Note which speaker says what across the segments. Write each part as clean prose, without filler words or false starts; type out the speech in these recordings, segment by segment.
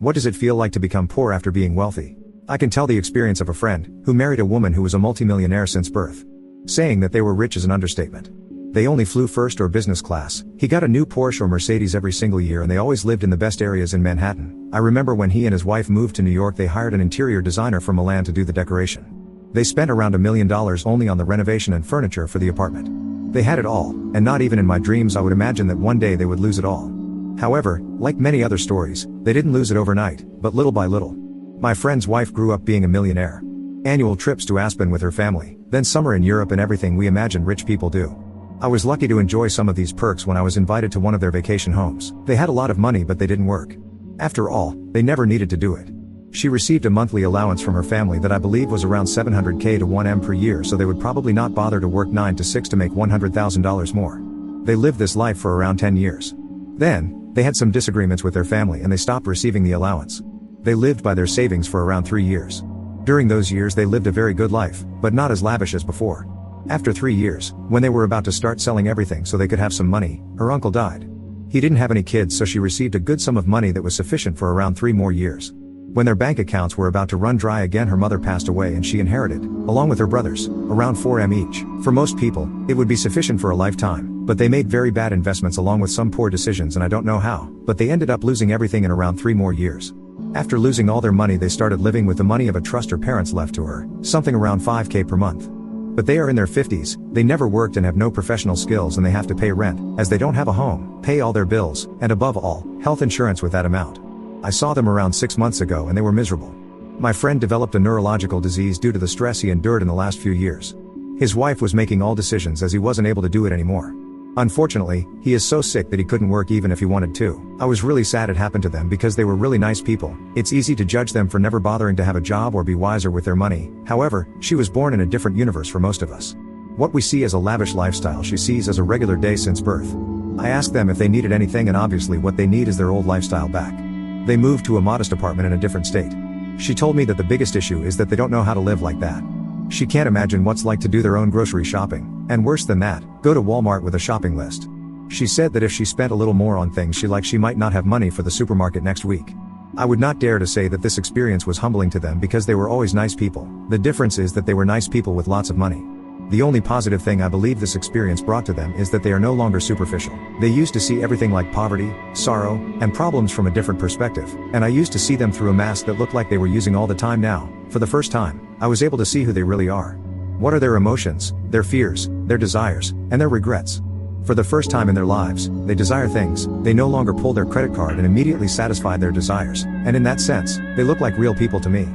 Speaker 1: What does it feel like to become poor after being wealthy? I can tell the experience of a friend who married a woman who was a multimillionaire since birth. Saying that they were rich is an understatement. They only flew first or business class. He got a new Porsche or Mercedes every single year and they always lived in the best areas in Manhattan. I remember when he and his wife moved to New York, they hired an interior designer from Milan to do the decoration. They spent around $1 million only on the renovation and furniture for the apartment. They had it all, and not even in my dreams I would imagine that one day they would lose it all. However, like many other stories, they didn't lose it overnight, but little by little. My friend's wife grew up being a millionaire. Annual trips to Aspen with her family, then summer in Europe and everything we imagine rich people do. I was lucky to enjoy some of these perks when I was invited to one of their vacation homes. They had a lot of money but they didn't work. After all, they never needed to do it. She received a monthly allowance from her family that I believe was around $700K to $1M per year, so they would probably not bother to work 9 to 6 to make $100,000 more. They lived this life for around 10 years. Then, they had some disagreements with their family and they stopped receiving the allowance. They lived by their savings for around 3 years. During those years they lived a very good life, but not as lavish as before. After 3 years, when they were about to start selling everything so they could have some money, her uncle died. He didn't have any kids, so she received a good sum of money that was sufficient for around 3 more years. When their bank accounts were about to run dry again, her mother passed away and she inherited, along with her brothers, around $4M each. For most people, it would be sufficient for a lifetime, but they made very bad investments along with some poor decisions, and I don't know how, but they ended up losing everything in around 3 more years. After losing all their money, they started living with the money of a trust her parents left to her, something around $5K per month. But they are in their 50s, they never worked and have no professional skills, and they have to pay rent, as they don't have a home, pay all their bills, and above all, health insurance with that amount. I saw them around 6 months ago and they were miserable. My friend developed a neurological disease due to the stress he endured in the last few years. His wife was making all decisions as he wasn't able to do it anymore. Unfortunately, he is so sick that he couldn't work even if he wanted to. I was really sad it happened to them because they were really nice people. It's easy to judge them for never bothering to have a job or be wiser with their money. However, she was born in a different universe for most of us. What we see as a lavish lifestyle she sees as a regular day since birth. I asked them if they needed anything, and obviously what they need is their old lifestyle back. They moved to a modest apartment in a different state. She told me that the biggest issue is that they don't know how to live like that. She can't imagine what's like to do their own grocery shopping, and worse than that, go to Walmart with a shopping list. She said that if she spent a little more on things she liked, she might not have money for the supermarket next week. I would not dare to say that this experience was humbling to them because they were always nice people. The difference is that they were nice people with lots of money. The only positive thing I believe this experience brought to them is that they are no longer superficial. They used to see everything like poverty, sorrow, and problems from a different perspective, and I used to see them through a mask that looked like they were using all the time. Now, for the first time, I was able to see who they really are. What are their emotions, their fears, their desires, and their regrets? For the first time in their lives, they desire things. They no longer pull their credit card and immediately satisfy their desires, and in that sense, they look like real people to me.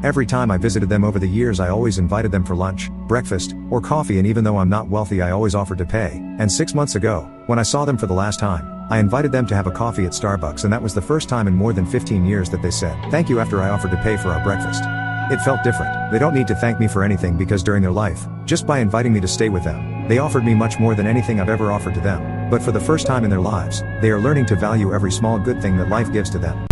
Speaker 1: Every time I visited them over the years, I always invited them for lunch, breakfast, or coffee, and even though I'm not wealthy, I always offered to pay. And 6 months ago, when I saw them for the last time, I invited them to have a coffee at Starbucks, and that was the first time in more than 15 years that they said thank you after I offered to pay for our breakfast. It felt different. They don't need to thank me for anything because during their life, just by inviting me to stay with them, they offered me much more than anything I've ever offered to them. But for the first time in their lives, they are learning to value every small good thing that life gives to them.